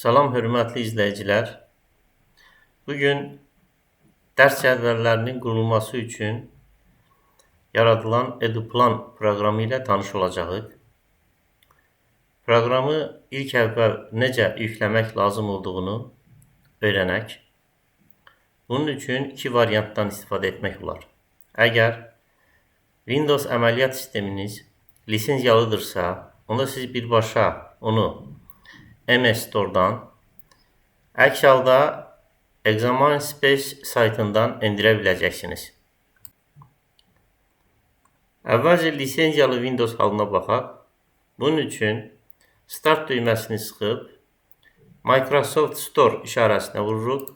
Salam hörmətli izləyicilər. Bugün dərs cədvəllərinin qurulması üçün yaradılan EduPlan proqramı ilə tanış olacağıq. Proqramı ilk əvvəl necə yükləmək lazım olduğunu öyrənək. Bunun üçün iki variantdan istifadə etmək olar. Əgər Windows əməliyyat sisteminiz lisenziyalıdırsa, onda siz birbaşa onu MS Store-dan, əks halda ExamInSpace saytından endirə biləcəksiniz. Əvvəlcə lisenziyalı Windows halına baxaq. Bunun üçün Start düyməsini sıxıb Microsoft Store işarəsinə vururuq.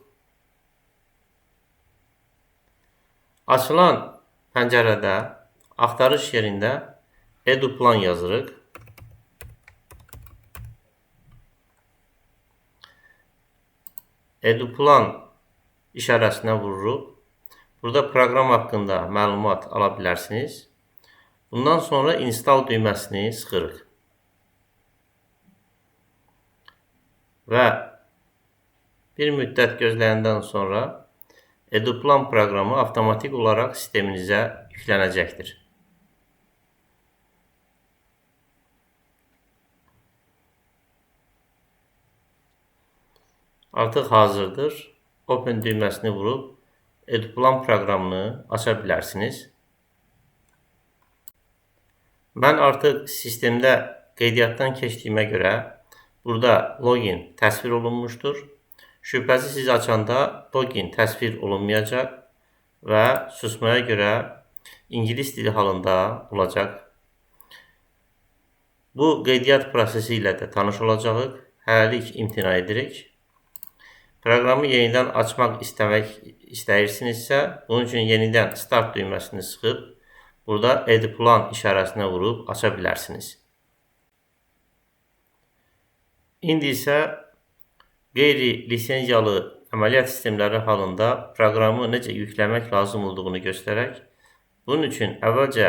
Açılan pəncərədə axtarış yerində EduPlan yazırıq. EduPlan işarəsinə vururuq. Burada proqram haqqında məlumat ala bilərsiniz. Bundan sonra install düyməsini sıxırıq. Və bir müddət gözləyəndən sonra EduPlan proqramı avtomatik olaraq sisteminizə yüklənəcəkdir. Artıq hazırdır. Open düyməsini vurub EduPlan proqramını aça bilərsiniz. Mən artıq sistemdə qeydiyyatdan keçdiyimə görə burada login təsvir olunmuşdur. Şübhəsiz siz açanda login təsvir olunmayacaq və susmaya görə ingilis dili halında olacaq. Bu qeydiyyat prosesi ilə də tanış olacağıq. Hələlik imtina edirik. Proqramı yenidən açmaq istəyirsinizsə, bunun üçün yenidən Start düyməsini sıxıb, burada EduPlan işarəsinə vurub aça bilərsiniz. İndi isə qeyri-lisenziyalı əməliyyat sistemləri halında proqramı necə yükləmək lazım olduğunu göstərək. Bunun üçün əvvəlcə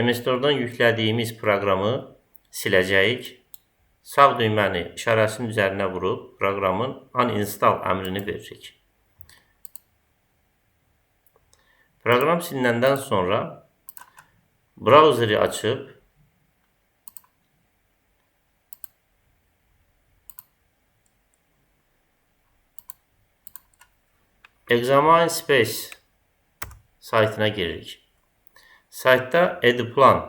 MS Store-dan yüklədiyimiz proqramı siləcəyik. Sağ düyməni işarəsinin üzərinə vurub proqramın uninstall əmrini veririk. Proqram silinəndən sonra brauzeri açıb ExamInSpace saytına giririk. Saytda EduPlan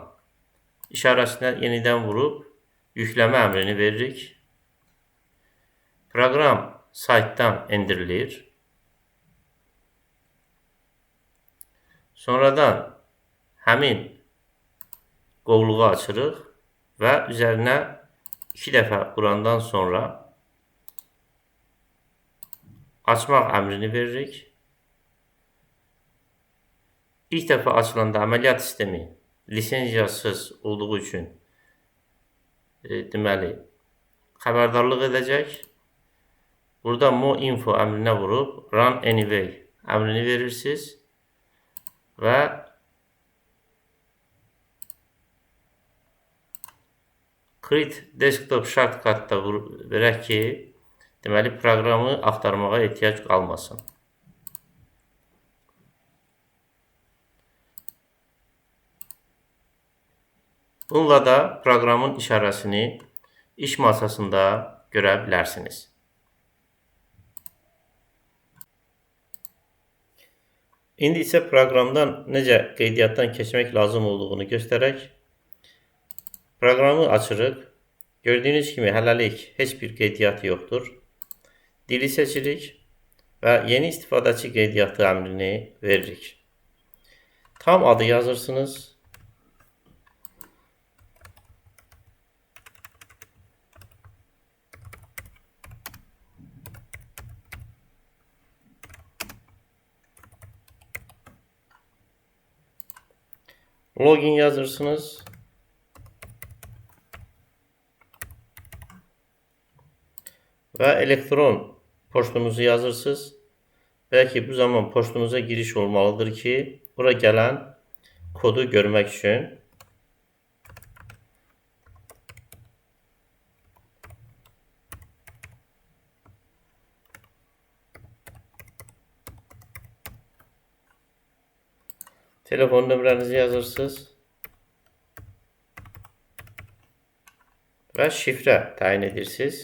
işarəsinə yenidən vurub yükləmə əmrini veririk. Proqram saytdan endirilir. Sonradan həmin qovluğu açırıq və üzərinə 2 dəfə vurandan sonra açmaq əmrini veririk. İlk dəfə açılanda əməliyyat sistemi lisenziyasız olduğu üçün deməli xəbərdarlıq edəcək. Burada More Info əmrinə vurub Run Anyway əmrini verirsiniz və Create Desktop Shortcut-da verək ki, deməli proqramı axtarmağa ehtiyac qalmasın. Bununla da proqramın işarəsini iş masasında görə bilərsiniz. İndi isə proqramdan necə qeydiyyatdan keçmək lazım olduğunu göstərək. Proqramı açırıq. Gördüyünüz kimi hələlik heç bir qeydiyyat yoxdur. Dili seçirik və yeni istifadəçi qeydiyyatı əmrini veririk. Tam adı yazırsınız. Login yazırsınız. Və elektron poçtunuzu yazırsınız. Belki bu zaman poçtunuza giriş olmalıdır ki, bura gələn kodu görmək üçün. Telefon nömrənizi yazırsınız və şifrə təyin edirsiniz.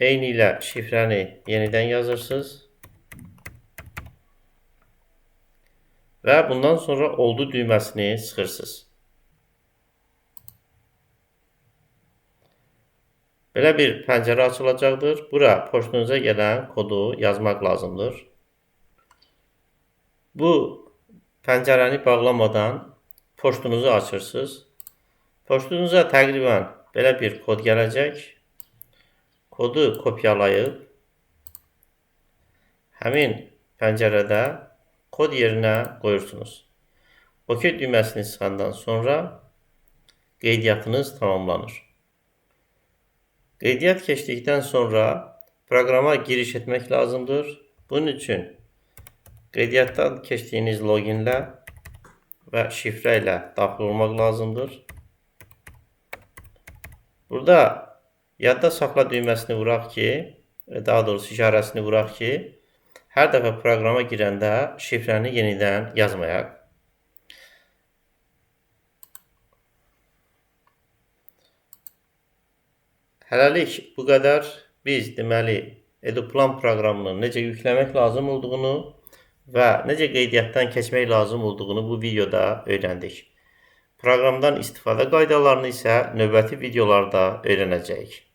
Eyni ilə şifrəni yenidən yazırsınız. Və bundan sonra oldu düyməsini sıxırsınız. Belə bir pəncərə açılacaqdır. Bura poçtunuza gələn kodu yazmaq lazımdır. Bu pəncərəni bağlamadan poçtunuzu açırsınız. Poçtunuza təqribən belə bir kod gələcək. Kodu kopyalayıb həmin pəncərədə kod yerinə qoyursunuz. OK düyməsini sıxandan sonra qeydiyyatınız tamamlanır. Qeydiyyat keçdikdən sonra proqrama giriş etmək lazımdır. Bunun üçün qeydiyyatdan keçdiyiniz loginlə və şifrə ilə daxil olmaq lazımdır. Burada yadda saxla düyməsini vuraq ki, daha doğrusu işarəsini vuraq ki, hər dəfə proqrama girəndə şifrəni yenidən yazmayaq. Hələlik bu qədər. Biz deməli EduPlan proqramını necə yükləmək lazım olduğunu və necə qeydiyyatdan keçmək lazım olduğunu bu videoda öyrəndik. Proqramdan istifadə qaydalarını isə növbəti videolarda öyrənəcəyik.